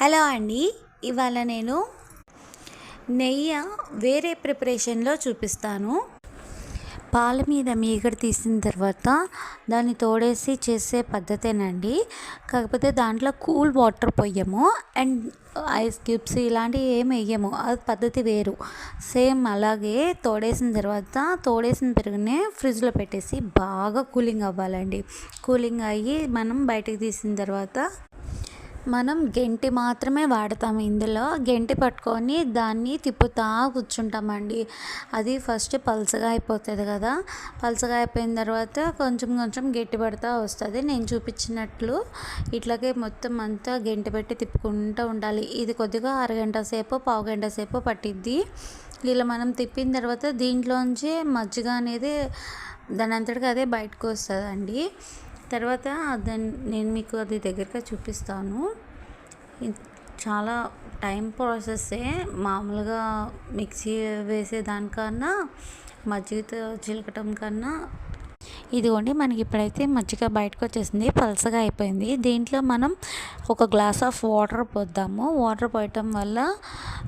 Hello అండి. ఇవాళ నేను నెయ్యి వేరే ప్రిపరేషన్లో చూపిస్తాను. పాల మీద మీగడ తీసిన తర్వాత దాన్ని తోడేసి చేసే పద్ధతేనండి. కాకపోతే దాంట్లో cool water పోయము and ice cubes ఇలాంటివి ఏమి వేయము, అది పద్ధతి వేరు. సేమ్ అలాగే తోడేసిన పెరుగునే ఫ్రిడ్జ్లో పెట్టేసి బాగా కూలింగ్ అవ్వాలండి. కూలింగ్ అయ్యి మనం బయటకు తీసిన తర్వాత మనం గెంటి మాత్రమే వాడతాము. ఇందులో గెంటి పట్టుకొని దాన్ని తిప్పుతా కూర్చుంటామండి. అది ఫస్ట్ పల్చగా అయిపోతుంది కదా, పల్చగా అయిపోయిన తర్వాత కొంచెం కొంచెం గట్టి పడుతూ వస్తుంది. నేను చూపించినట్లు ఇట్లాగే మొత్తం అంతా గెంటి పెట్టి తిప్పుకుంటూ ఉండాలి. ఇది కొద్దిగా అరగంట సేపు పావు గంట సేపు పట్టిద్ది. ఇలా మనం తిప్పిన తర్వాత దీంట్లోంచి మజ్జిగ అనేది దాని అంతటికి అదే బయటకు వస్తుందండి. తర్వాత నేను మీకు అది దగ్గరగా చూపిస్తాను. చాలా టైం ప్రాసెస్సే. మామూలుగా మిక్సీ వేసేదానికన్నా మజ్జిగతో చిలకటం కన్నా ఇదిగోండి, మనకి ఇప్పుడైతే మజ్జిగ బయటకు వచ్చేసింది, పలసగా అయిపోయింది. దీంట్లో మనం ఒక గ్లాస్ ఆఫ్ వాటర్ పోద్దాము. వాటర్ పోయటం వల్ల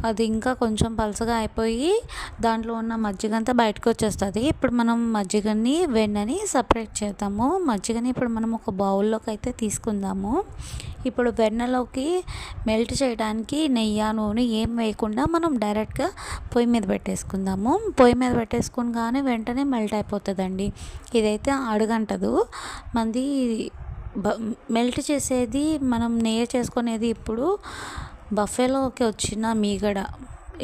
అది ఇంకా కొంచెం పలసగా అయిపోయి దాంట్లో ఉన్న మజ్జిగ అంతా బయటకు వచ్చేస్తుంది. ఇప్పుడు మనం మజ్జిగని వెన్నని సపరేట్ చేద్దాము. మజ్జిగని ఇప్పుడు మనం ఒక బౌల్లోకి అయితే తీసుకుందాము. ఇప్పుడు వెన్నలోకి మెల్ట్ చేయడానికి నెయ్యి నూనె ఏం వేయకుండా మనం డైరెక్ట్గా పొయ్యి మీద పెట్టేసుకుందాము. పొయ్యి మీద పెట్టేసుకుని వెంటనే మెల్ట్ అయిపోతుందండి. ఇదైతే అడుగంటదు. మంది మెల్ట్ చేసేది మనం నెయ్యి చేసుకునేది ఇప్పుడు బఫేలోకి వచ్చిన మీగడ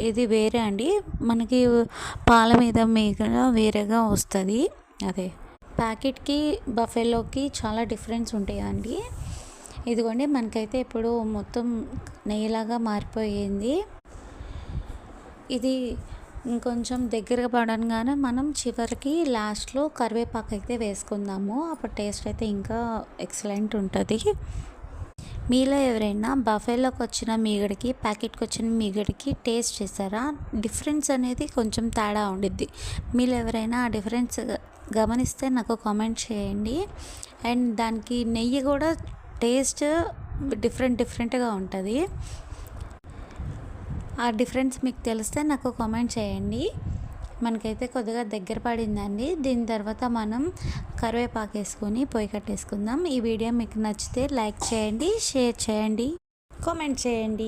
ఇది వేరే అండి. మనకి పాల మీద మీగడ వేరేగా వస్తుంది. అదే ప్యాకెట్కి బఫేలోకి చాలా డిఫరెన్స్ ఉంటాయండి. ఇదిగోండి, మనకైతే ఇప్పుడు మొత్తం నెయ్యిలాగా మారిపోయింది. ఇది ఇంకొంచెం దగ్గరగా పడంగానే మనం చివరికి లాస్ట్లో కరివేపాకు అయితే వేసుకుందాము. అప్పుడు టేస్ట్ అయితే ఇంకా ఎక్సలెంట్ ఉంటుంది. మీలో ఎవరైనా బఫేలోకి వచ్చిన మీగడికి ప్యాకెట్కి వచ్చిన మీగడికి టేస్ట్ చేస్తారా? డిఫరెన్స్ అనేది కొంచెం తేడా ఉండిద్ది. మీలో ఎవరైనా ఆ డిఫరెన్స్ గమనిస్తే నాకు కామెంట్ చేయండి. అండ్ దానికి నెయ్యి కూడా టేస్ట్ డిఫరెంట్గా ఉంటుంది. ఆ డిఫరెన్స్ మీకు తెలిస్తే నాకు కామెంట్ చేయండి. మనకైతే కొద్దిగా దగ్గర పడిందండి. దీని తర్వాత మనం కరివేపాకు వేసుకొని పొయ్యి కట్టేసుకుందాం. ఈ వీడియో మీకు నచ్చితే లైక్ చేయండి, షేర్ చేయండి, కామెంట్ చేయండి.